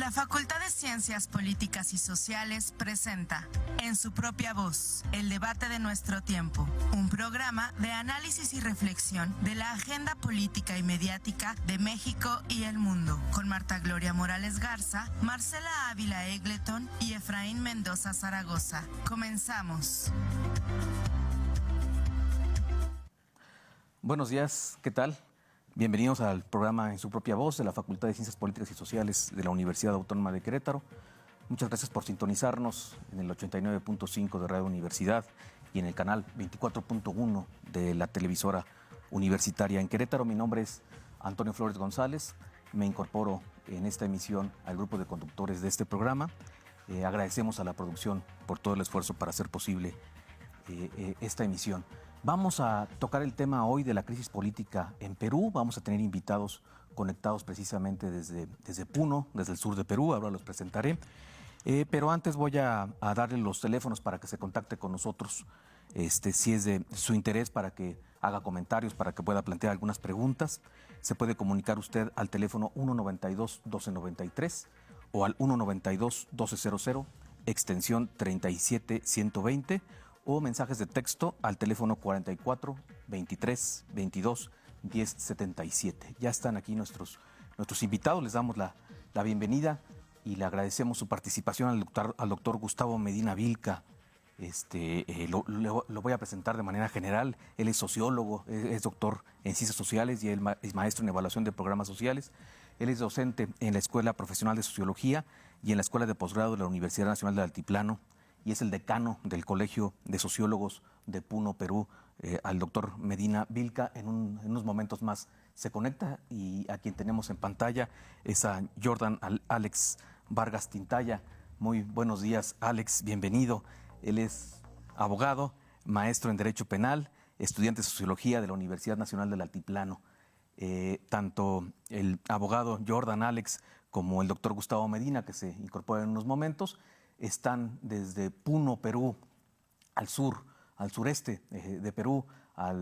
La Facultad de Ciencias Políticas y Sociales presenta, en su propia voz, el debate de nuestro tiempo, un programa de análisis y reflexión de la agenda política y mediática de México y el mundo, con Marta Gloria Morales Garza, Marcela Ávila Egleton y Efraín Mendoza Zaragoza. Comenzamos. Buenos días, ¿qué tal? Bienvenidos al programa En su propia voz de la Facultad de Ciencias Políticas y Sociales de la Universidad Autónoma de Querétaro. Muchas gracias por sintonizarnos en el 89.5 de Radio Universidad y en el canal 24.1 de la televisora universitaria en Querétaro. Mi nombre es Antonio Flores González. Me incorporo en esta emisión al grupo de conductores de este programa. Agradecemos a la producción por todo el esfuerzo para hacer posible esta emisión. Vamos a tocar el tema hoy de la crisis política en Perú. Vamos a tener invitados conectados precisamente desde Puno, desde el sur de Perú. Ahora los presentaré. Pero antes voy a darle los teléfonos para que se contacte con nosotros, si es de su interés, para que haga comentarios, para que pueda plantear algunas preguntas. Se puede comunicar usted al teléfono 192-1293 o al 192-1200, extensión 37120, o mensajes de texto al teléfono 44 23 22 10 77. Ya están aquí nuestros invitados, les damos la bienvenida y le agradecemos su participación al doctor Gustavo Medina Vilca. Lo voy a presentar de manera general. Él es sociólogo, es doctor en ciencias sociales y es maestro en evaluación de programas sociales. Él es docente en la Escuela Profesional de Sociología y en la Escuela de Posgrado de la Universidad Nacional del Altiplano, y es el decano del Colegio de Sociólogos de Puno, Perú. Al doctor Medina Vilca en unos momentos más se conecta, y a quien tenemos en pantalla es a Jordan Alex Vargas Tintaya. Muy buenos días, Alex, bienvenido. Él es abogado, maestro en Derecho Penal, estudiante de Sociología de la Universidad Nacional del Altiplano. Tanto el abogado Jordan Alex como el doctor Gustavo Medina, que se incorpora en unos momentos, están desde Puno, Perú, al sureste de Perú, a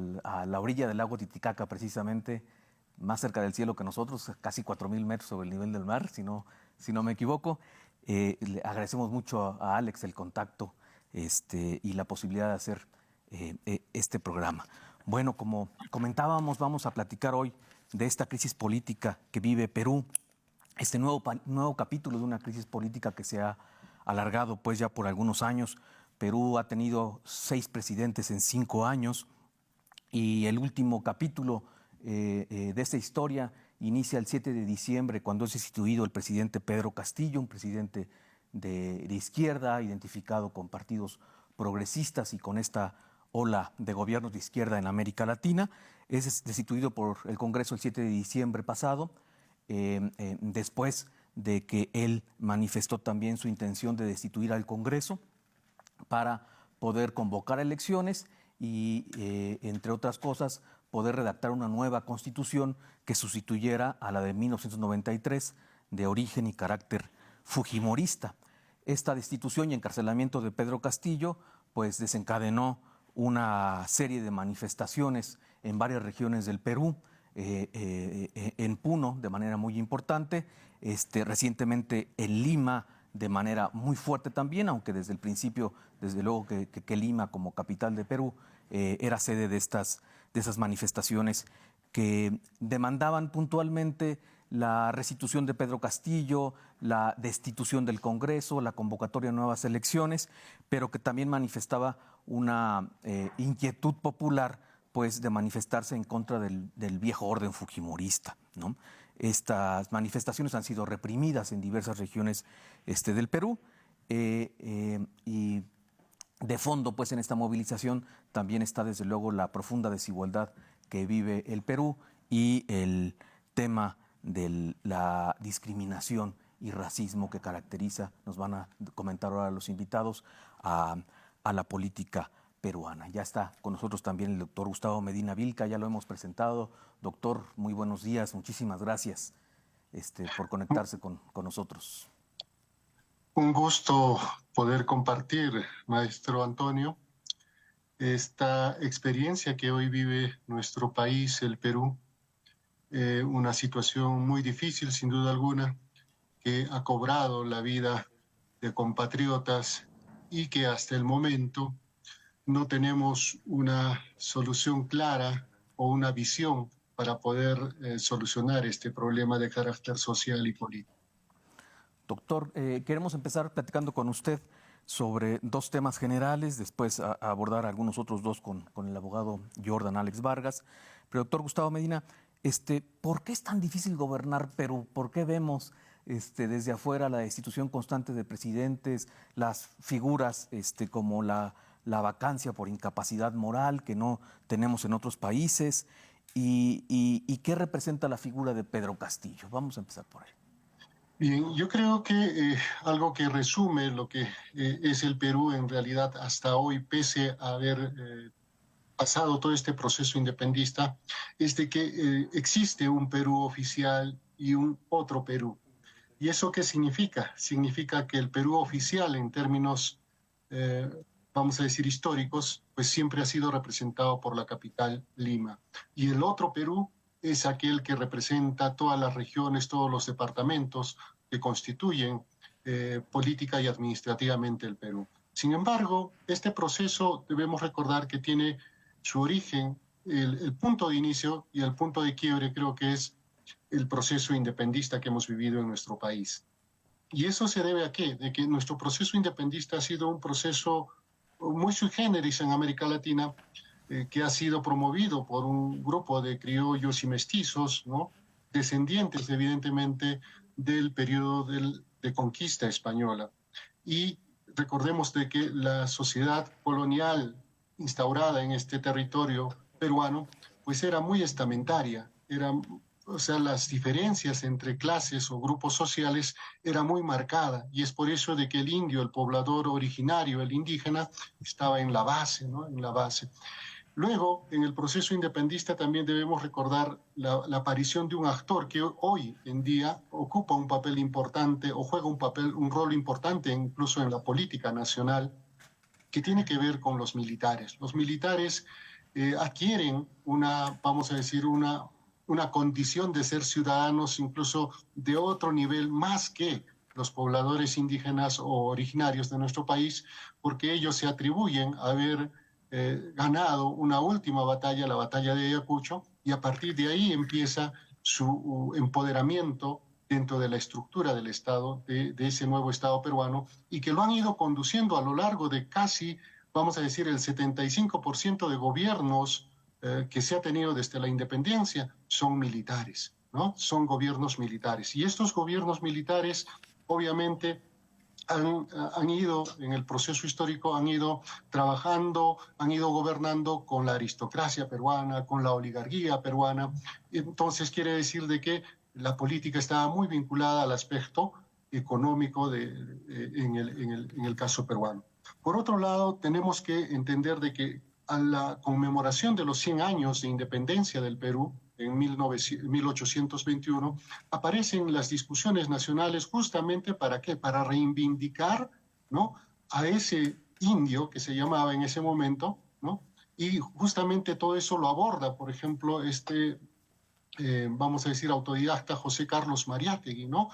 la orilla del lago Titicaca, precisamente, más cerca del cielo que nosotros, casi 4,000 metros sobre el nivel del mar, si no me equivoco. Le agradecemos mucho a Alex el contacto y la posibilidad de hacer este programa. Bueno, como comentábamos, vamos a platicar hoy de esta crisis política que vive Perú, este nuevo capítulo de una crisis política que se ha alargado pues ya por algunos años. Perú ha tenido 6 presidentes en 5 años, y el último capítulo de esta historia inicia el 7 de diciembre, cuando es destituido el presidente Pedro Castillo, un presidente de izquierda, identificado con partidos progresistas y con esta ola de gobiernos de izquierda en América Latina. Es destituido por el Congreso el 7 de diciembre pasado, después de que él manifestó también su intención de destituir al Congreso para poder convocar elecciones y, entre otras cosas, poder redactar una nueva constitución que sustituyera a la de 1993, de origen y carácter fujimorista. Esta destitución y encarcelamiento de Pedro Castillo pues desencadenó una serie de manifestaciones en varias regiones del Perú, en Puno de manera muy importante, recientemente en Lima de manera muy fuerte también, aunque desde el principio, desde luego que Lima como capital de Perú era sede de esas manifestaciones que demandaban puntualmente la restitución de Pedro Castillo, la destitución del Congreso, la convocatoria de nuevas elecciones, pero que también manifestaba una inquietud popular pues de manifestarse en contra del viejo orden fujimorista, ¿no? Estas manifestaciones han sido reprimidas en diversas regiones del Perú, y de fondo pues en esta movilización también está desde luego la profunda desigualdad que vive el Perú y el tema de la discriminación y racismo que caracteriza, nos van a comentar ahora los invitados, a la política peruana. Ya está con nosotros también el doctor Gustavo Medina Vilca, ya lo hemos presentado. Doctor, muy buenos días, muchísimas gracias por conectarse con nosotros. Un gusto poder compartir, maestro Antonio, esta experiencia que hoy vive nuestro país, el Perú, una situación muy difícil, sin duda alguna, que ha cobrado la vida de compatriotas y que hasta el momento no tenemos una solución clara o una visión para poder solucionar este problema de carácter social y político. Doctor, queremos empezar platicando con usted sobre dos temas generales, después a abordar algunos otros dos con el abogado Jordan Alex Vargas. Pero doctor Gustavo Medina, ¿por qué es tan difícil gobernar Perú? ¿Por qué vemos desde afuera la destitución constante de presidentes, las figuras como la vacancia por incapacidad moral que no tenemos en otros países? ¿Y qué representa la figura de Pedro Castillo? Vamos a empezar por ahí. Bien, yo creo que algo que resume lo que es el Perú en realidad hasta hoy, pese a haber pasado todo este proceso independentista, es de que existe un Perú oficial y un otro Perú. ¿Y eso qué significa? Significa que el Perú oficial, en términos, vamos a decir, históricos, pues siempre ha sido representado por la capital, Lima. Y el otro Perú es aquel que representa todas las regiones, todos los departamentos que constituyen política y administrativamente el Perú. Sin embargo, este proceso debemos recordar que tiene su origen, el punto de inicio y el punto de quiebre creo que es el proceso independentista que hemos vivido en nuestro país. ¿Y eso se debe a qué? De que nuestro proceso independentista ha sido un proceso muy sui generis en América Latina, que ha sido promovido por un grupo de criollos y mestizos, ¿no? Descendientes, evidentemente, del periodo de conquista española. Y recordemos de que la sociedad colonial instaurada en este territorio peruano, pues era muy estamentaria, o sea, las diferencias entre clases o grupos sociales era muy marcada, y es por eso de que el indio, el poblador originario, el indígena, estaba en la base, ¿no? En la base. Luego, en el proceso independentista también debemos recordar la aparición de un actor que hoy en día ocupa un papel importante o juega un rol importante incluso en la política nacional, que tiene que ver con los militares. Los militares adquieren vamos a decir, una condición de ser ciudadanos incluso de otro nivel más que los pobladores indígenas o originarios de nuestro país, porque ellos se atribuyen a haber ganado una última batalla, la batalla de Ayacucho, y a partir de ahí empieza su empoderamiento dentro de la estructura del Estado, de ese nuevo Estado peruano, y que lo han ido conduciendo a lo largo de casi, vamos a decir, el 75% de gobiernos que se ha tenido desde la independencia son militares, ¿no? Son gobiernos militares. Y estos gobiernos militares, obviamente, han ido, en el proceso histórico, han ido trabajando, han ido gobernando con la aristocracia peruana, con la oligarquía peruana. Entonces quiere decir de que la política estaba muy vinculada al aspecto económico en el caso peruano. Por otro lado, tenemos que entender de que a la conmemoración de los 100 años de independencia del Perú, en 1821, aparecen las discusiones nacionales justamente ¿para qué? Para reivindicar, ¿no?, a ese indio que se llamaba en ese momento, ¿no? Y justamente todo eso lo aborda, por ejemplo, vamos a decir, autodidacta José Carlos Mariátegui, ¿no?,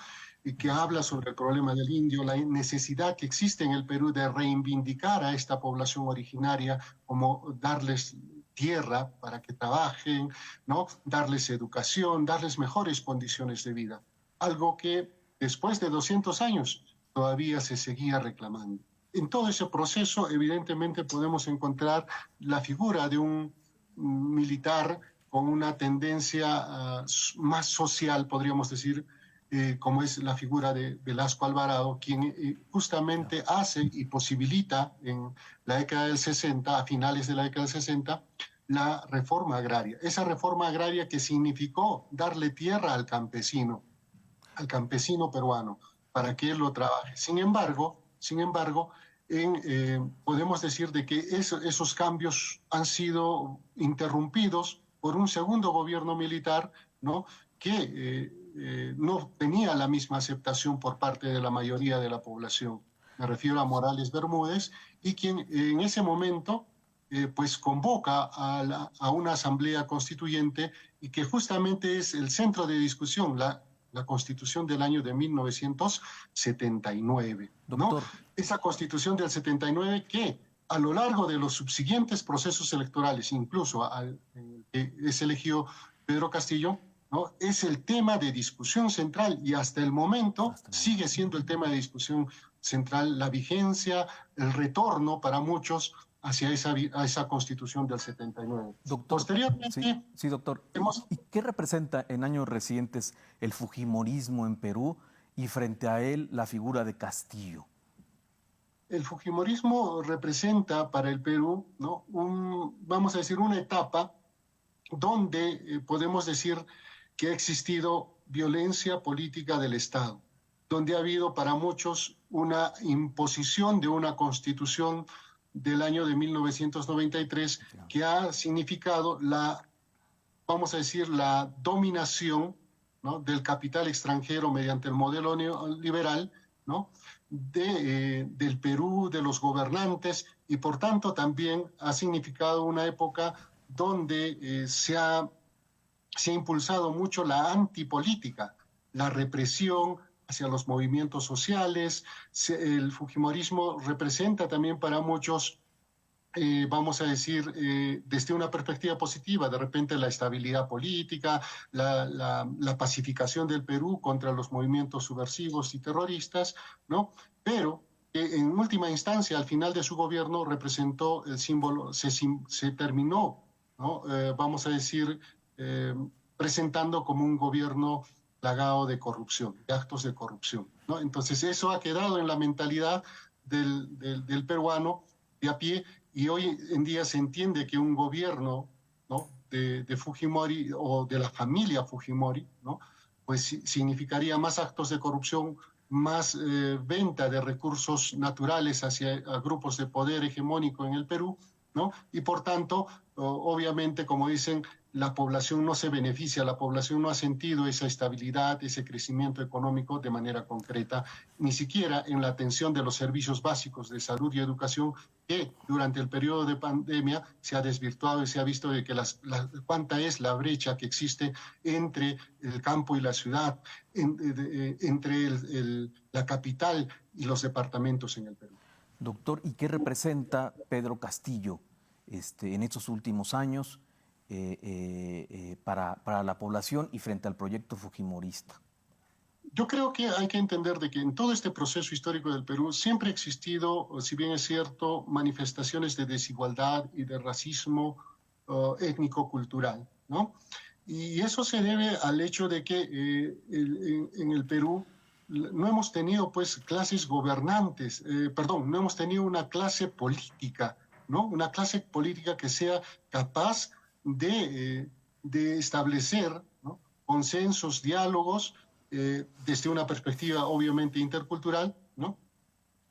y que habla sobre el problema del indio, la necesidad que existe en el Perú de reivindicar a esta población originaria, como darles tierra para que trabajen, ¿no?, darles educación, darles mejores condiciones de vida. Algo que después de 200 años todavía se seguía reclamando. En todo ese proceso, evidentemente, podemos encontrar la figura de un militar con una tendencia más social, podríamos decir, como es la figura de Velasco Alvarado, quien justamente hace y posibilita en la década del 60, a finales de la década del 60, la reforma agraria. Esa reforma agraria que significó darle tierra al campesino peruano, para que él lo trabaje. Sin embargo, podemos decir de que esos cambios han sido interrumpidos por un segundo gobierno militar, ¿no?, que no tenía la misma aceptación por parte de la mayoría de la población. Me refiero a Morales Bermúdez, y quien en ese momento pues convoca a una asamblea constituyente, y que justamente es el centro de discusión, la Constitución del año de 1979, ¿no? Doctor. Esa Constitución del 79 que a lo largo de los subsiguientes procesos electorales, incluso que es elegido Pedro Castillo, ¿no? Es el tema de discusión central y hasta el momento sigue siendo el tema de discusión central, la vigencia, el retorno para muchos hacia esa Constitución del 79. Doctor, posteriormente, sí, doctor. ¿Y qué representa en años recientes el fujimorismo en Perú y frente a él la figura de Castillo? El fujimorismo representa para el Perú, ¿no? Vamos a decir, una etapa donde podemos decir que ha existido violencia política del Estado, donde ha habido para muchos una imposición de una constitución del año de 1993 que ha significado vamos a decir, la dominación, ¿no?, del capital extranjero mediante el modelo neoliberal, ¿no?, del Perú, de los gobernantes, y por tanto también ha significado una época donde se ha impulsado mucho la antipolítica, la represión hacia los movimientos sociales. El fujimorismo representa también para muchos, vamos a decir, desde una perspectiva positiva, de repente la estabilidad política, la pacificación del Perú contra los movimientos subversivos y terroristas, ¿no? Pero en última instancia, al final de su gobierno, representó el símbolo, se terminó, ¿no?, vamos a decir, presentando como un gobierno plagado de corrupción, de actos de corrupción, ¿no? Entonces eso ha quedado en la mentalidad del peruano de a pie, y hoy en día se entiende que un gobierno, ¿no?, de Fujimori o de la familia Fujimori, ¿no?, pues significaría más actos de corrupción, más venta de recursos naturales hacia grupos de poder hegemónico en el Perú, ¿no? Y por tanto, obviamente, como dicen, la población no se beneficia, la población no ha sentido esa estabilidad, ese crecimiento económico de manera concreta, ni siquiera en la atención de los servicios básicos de salud y educación, que durante el periodo de pandemia se ha desvirtuado y se ha visto de que cuánta es la brecha que existe entre el campo y la ciudad, entre la capital y los departamentos en el Perú. Doctor, ¿y qué representa Pedro Castillo en estos últimos años para la población y frente al proyecto fujimorista? Yo creo que hay que entender de que en todo este proceso histórico del Perú siempre ha existido, si bien es cierto, manifestaciones de desigualdad y de racismo étnico-cultural, ¿no? Y eso se debe al hecho de que en el Perú no hemos tenido, pues, clases gobernantes, no hemos tenido una clase política, ¿no? Una clase política que sea capaz de establecer, ¿no?, consensos, diálogos, desde una perspectiva obviamente intercultural, ¿no?,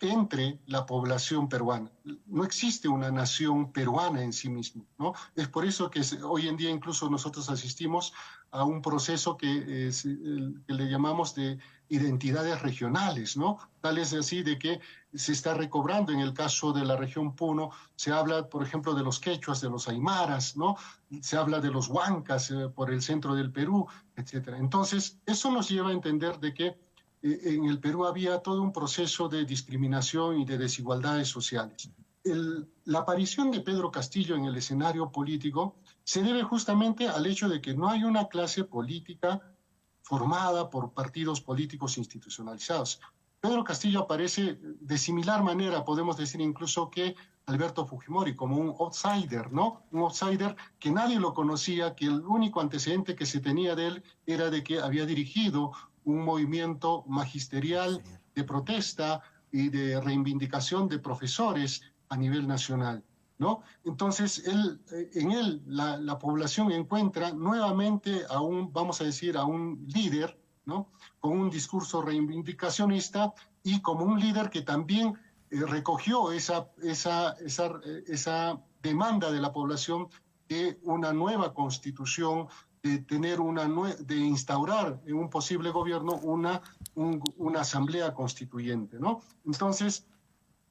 entre la población peruana. No existe una nación peruana en sí misma, ¿no? Es por eso que hoy en día incluso nosotros asistimos a un proceso que le llamamos de identidades regionales, ¿no? Tal es así de que se está recobrando, en el caso de la región Puno, se habla, por ejemplo, de los quechuas, de los aymaras, ¿no? Se habla de los huancas por el centro del Perú, etcétera. Entonces, eso nos lleva a entender de que en el Perú había todo un proceso de discriminación y de desigualdades sociales. La aparición de Pedro Castillo en el escenario político se debe justamente al hecho de que no hay una clase política formada por partidos políticos institucionalizados. Pedro Castillo aparece de similar manera, podemos decir incluso, que Alberto Fujimori, como un outsider, ¿no? Un outsider que nadie lo conocía, que el único antecedente que se tenía de él era de que había dirigido un movimiento magisterial de protesta y de reivindicación de profesores a nivel nacional, ¿no? Entonces, en él la población encuentra nuevamente vamos a decir, a un líder, ¿no?, con un discurso reivindicacionista y como un líder que también recogió esa demanda de la población de una nueva constitución, de instaurar en un posible gobierno una asamblea constituyente, ¿no? Entonces,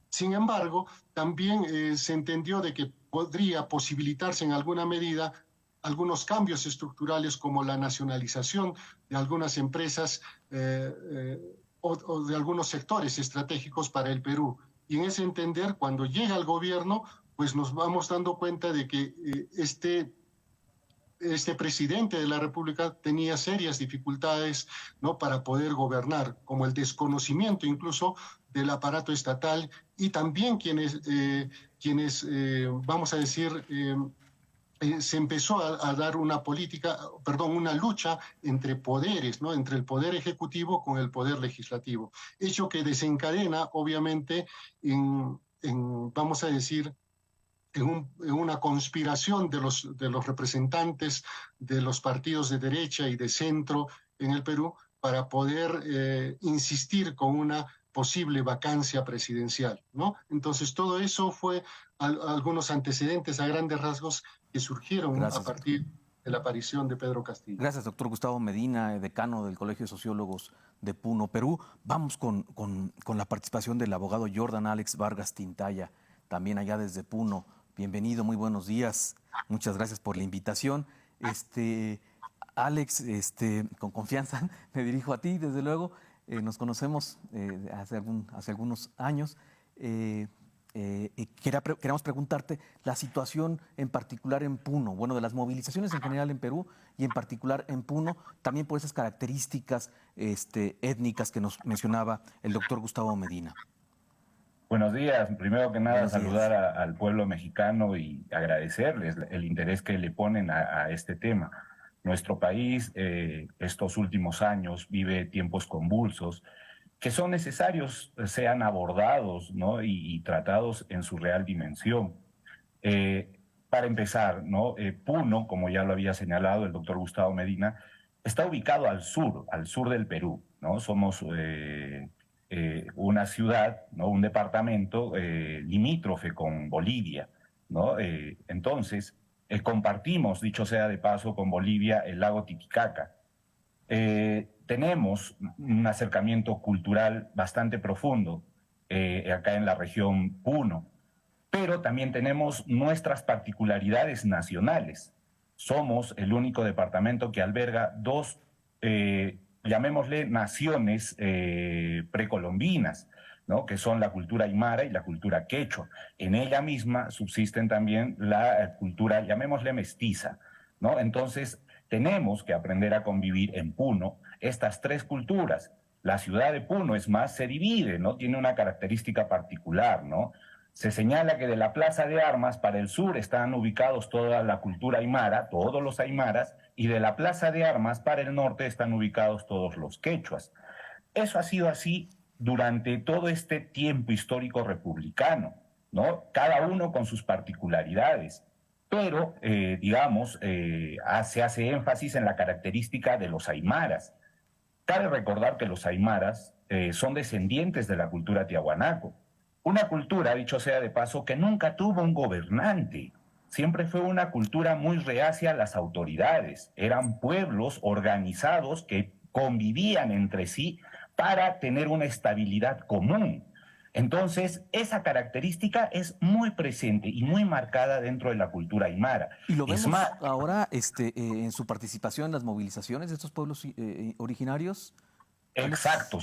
sin embargo, también se entendió de que podría posibilitarse en alguna medida algunos cambios estructurales como la nacionalización de algunas empresas o de algunos sectores estratégicos para el Perú. Y en ese entender, cuando llega al gobierno, pues nos vamos dando cuenta de que este presidente de la República tenía serias dificultades, ¿no?, para poder gobernar, como el desconocimiento incluso del aparato estatal y también quienes vamos a decir, se empezó a dar una una lucha entre poderes, ¿no?, entre el poder ejecutivo con el poder legislativo, hecho que desencadena obviamente vamos a decir, en una conspiración de los representantes de los partidos de derecha y de centro en el Perú para poder insistir con una posible vacancia presidencial, ¿no? Entonces todo eso fue algunos antecedentes a grandes rasgos que surgieron Gracias, a partir de la aparición de Pedro Castillo. Gracias, doctor Gustavo Medina, decano del Colegio de Sociólogos de Puno, Perú. Vamos con la participación del abogado Jordan Alex Vargas Tintaya, también allá desde Puno. Bienvenido, muy buenos días. Muchas gracias por la invitación. Alex, con confianza me dirijo a ti, desde luego. Nos conocemos hace algunos años. Queremos preguntarte la situación en particular en Puno, bueno, de las movilizaciones en general en Perú y en particular en Puno, también por esas características étnicas que nos mencionaba el doctor Gustavo Medina. Buenos días. Primero que nada, Buenos días. saludar al pueblo mexicano y agradecerles el interés que le ponen a este tema. Nuestro país, estos últimos años, vive tiempos convulsos que son necesarios, sean abordados, ¿no?, y tratados en su real dimensión. Para empezar, ¿no?, Puno, como ya lo había señalado el doctor Gustavo Medina, está ubicado al sur del Perú, ¿no? Somos una ciudad, ¿no?, un departamento limítrofe con Bolivia, ¿no? Entonces, compartimos, dicho sea de paso, con Bolivia el lago Titicaca. Tenemos un acercamiento cultural bastante profundo acá en la región Puno, pero también tenemos nuestras particularidades nacionales. Somos el único departamento que alberga dos, llamémosle, naciones precolombinas, ¿no?, que son la cultura aymara y la cultura quechua. En ella misma subsisten también la cultura, llamémosle, mestiza, ¿no? Entonces, tenemos que aprender a convivir en Puno estas tres culturas. La ciudad de Puno, es más, se divide, ¿no? Tiene una característica particular, ¿no? Se señala que de la Plaza de Armas para el sur están ubicados toda la cultura aymara, todos los aymaras, y de la Plaza de Armas para el norte están ubicados todos los quechuas. Eso ha sido así durante todo este tiempo histórico republicano, ¿no? Cada uno con sus particularidades. Pero, digamos, se hace énfasis en la característica de los aymaras. Cabe recordar que los aymaras son descendientes de la cultura tiahuanaco. Una cultura, dicho sea de paso, que nunca tuvo un gobernante. Siempre fue una cultura muy reacia a las autoridades. Eran pueblos organizados que convivían entre sí para tener una estabilidad común. Entonces, esa característica es muy presente y muy marcada dentro de la cultura aymara. Y lo vemos ahora en su participación en las movilizaciones de estos pueblos originarios. Exacto,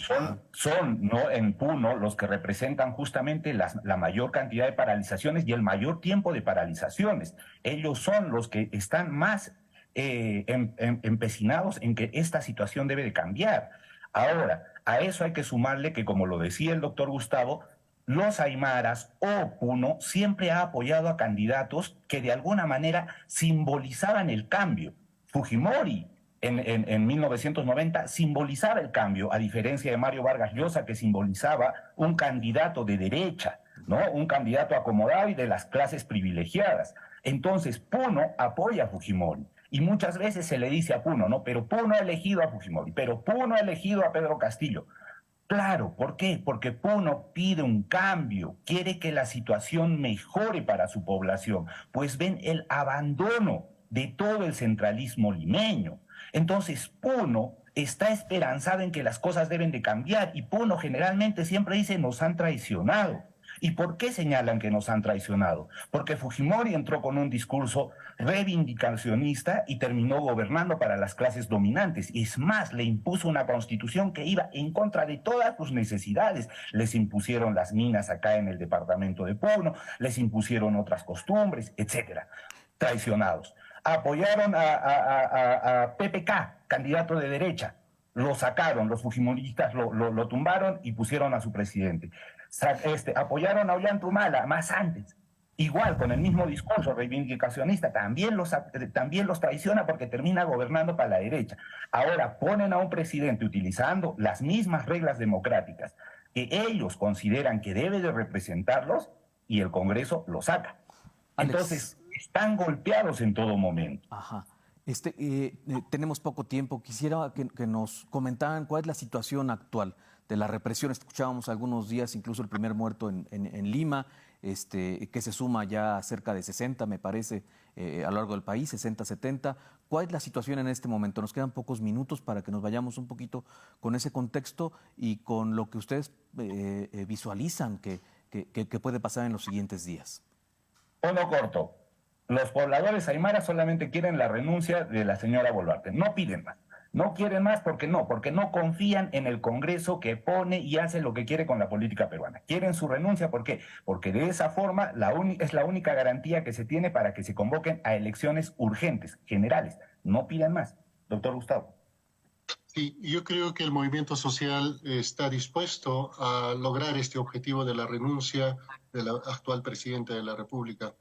son ¿no?, en Puno los que representan justamente la mayor cantidad de paralizaciones y el mayor tiempo de paralizaciones. Ellos son los que están más empecinados en que esta situación debe de cambiar. Ahora, a eso hay que sumarle que, como lo decía el doctor Gustavo, los aymaras o Puno siempre ha apoyado a candidatos que de alguna manera simbolizaban el cambio. Fujimori en 1990 simbolizaba el cambio, a diferencia de Mario Vargas Llosa, que simbolizaba un candidato de derecha, ¿no?, un candidato acomodado y de las clases privilegiadas. Entonces, Puno apoya a Fujimori. Y muchas veces se le dice a Puno, ¿no?, pero Puno ha elegido a Fujimori, pero Puno ha elegido a Pedro Castillo. Claro, ¿por qué? Porque Puno pide un cambio, quiere que la situación mejore para su población, pues ven el abandono de todo el centralismo limeño. Entonces, Puno está esperanzado en que las cosas deben de cambiar y Puno generalmente siempre dice, nos han traicionado. ¿Y por qué señalan que nos han traicionado? Porque Fujimori entró con un discurso reivindicacionista y terminó gobernando para las clases dominantes. Y es más, le impuso una constitución que iba en contra de todas sus necesidades. Les impusieron las minas acá en el departamento de Puno, les impusieron otras costumbres, etcétera. Traicionados. Apoyaron a PPK, candidato de derecha. Lo sacaron, los fujimoristas lo tumbaron y pusieron a su presidente. Apoyaron a Ollanta-Humala más antes. Igual, con el mismo discurso reivindicacionista, también los traiciona porque termina gobernando para la derecha. Ahora ponen a un presidente utilizando las mismas reglas democráticas que ellos consideran que debe de representarlos y el Congreso lo saca. Alex. Entonces, están golpeados en todo momento. Ajá. Tenemos poco tiempo. Quisiera que nos comentaran cuál es la situación actual de la represión. Escuchábamos algunos días, incluso el primer muerto en Lima, que se suma ya a cerca de 60, me parece, a lo largo del país, 60, 70. ¿Cuál es la situación en este momento? Nos quedan pocos minutos para que nos vayamos un poquito con ese contexto y con lo que ustedes visualizan que puede pasar en los siguientes días. Uno corto. Los pobladores aymaras solamente quieren la renuncia de la señora Boluarte. No piden más. No quieren más porque no confían en el Congreso que pone y hace lo que quiere con la política peruana. Quieren su renuncia, ¿por qué? Porque de esa forma es la única garantía que se tiene para que se convoquen a elecciones urgentes, generales. No piden más. Doctor Gustavo. Sí, yo creo que el movimiento social está dispuesto a lograr este objetivo de la renuncia de la actual presidenta de la República.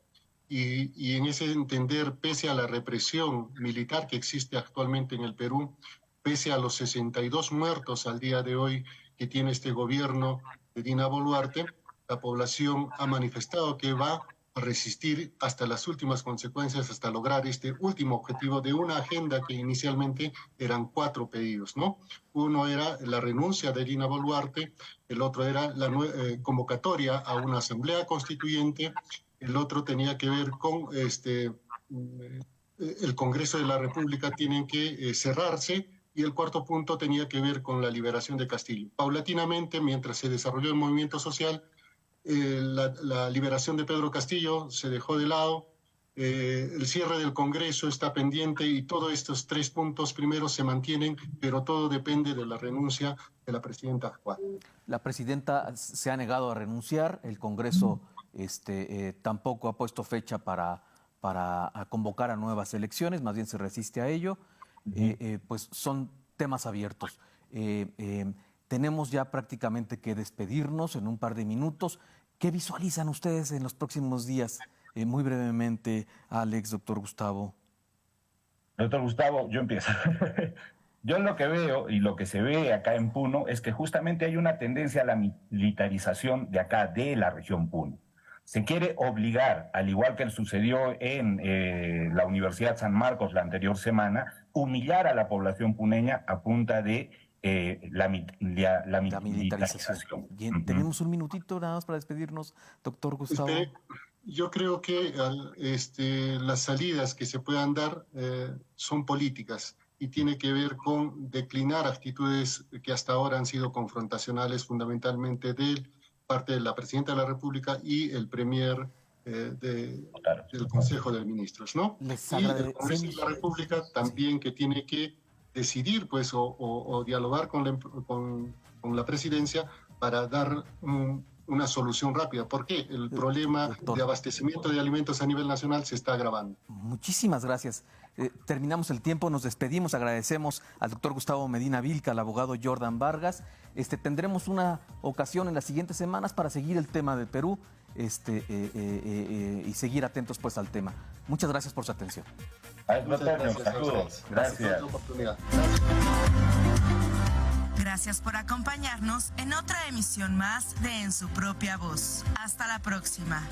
Y en ese entender, pese a la represión militar que existe actualmente en el Perú, pese a los 62 muertos al día de hoy que tiene este gobierno de Dina Boluarte, la población ha manifestado que va a resistir hasta las últimas consecuencias, hasta lograr este último objetivo de una agenda que inicialmente eran 4 pedidos, ¿no? Uno era la renuncia de Dina Boluarte, el otro era la convocatoria a una asamblea constituyente, el otro tenía que ver con el Congreso de la República tiene que cerrarse, y el cuarto punto tenía que ver con la liberación de Castillo. Paulatinamente, mientras se desarrolló el movimiento social, la liberación de Pedro Castillo se dejó de lado, el cierre del Congreso está pendiente y todos estos 3 puntos primeros se mantienen, pero todo depende de la renuncia de la presidenta actual. La presidenta se ha negado a renunciar, el Congreso tampoco ha puesto fecha para convocar a nuevas elecciones, más bien se resiste a ello. Pues son temas abiertos. Tenemos ya prácticamente que despedirnos en un par de minutos. ¿Qué visualizan ustedes en los próximos días? Muy brevemente, Alex, doctor Gustavo. Doctor Gustavo, yo empiezo. Yo lo que veo y lo que se ve acá en Puno es que justamente hay una tendencia a la militarización de acá, de la región Puno. Se quiere obligar, al igual que sucedió en la Universidad San Marcos la anterior semana, humillar a la población puneña a punta de la militarización. Bien, tenemos un minutito nada más para despedirnos, doctor Gustavo. Yo creo que las salidas que se puedan dar son políticas y tiene que ver con declinar actitudes que hasta ahora han sido confrontacionales, fundamentalmente de parte de la presidenta de la República y el premier del Consejo de Ministros, ¿no? Y el Congreso de la República también, que tiene que decidir, pues, o dialogar con la presidencia para dar una solución rápida, porque el problema de abastecimiento de alimentos a nivel nacional se está agravando. Muchísimas gracias. Terminamos el tiempo, nos despedimos, agradecemos al doctor Gustavo Medina Vilca, al abogado Jordan Vargas. Tendremos una ocasión en las siguientes semanas para seguir el tema de Perú y seguir atentos pues al tema. Muchas gracias por su atención. Saludos. Gracias. Gracias por acompañarnos en otra emisión más de En su propia voz. Hasta la próxima.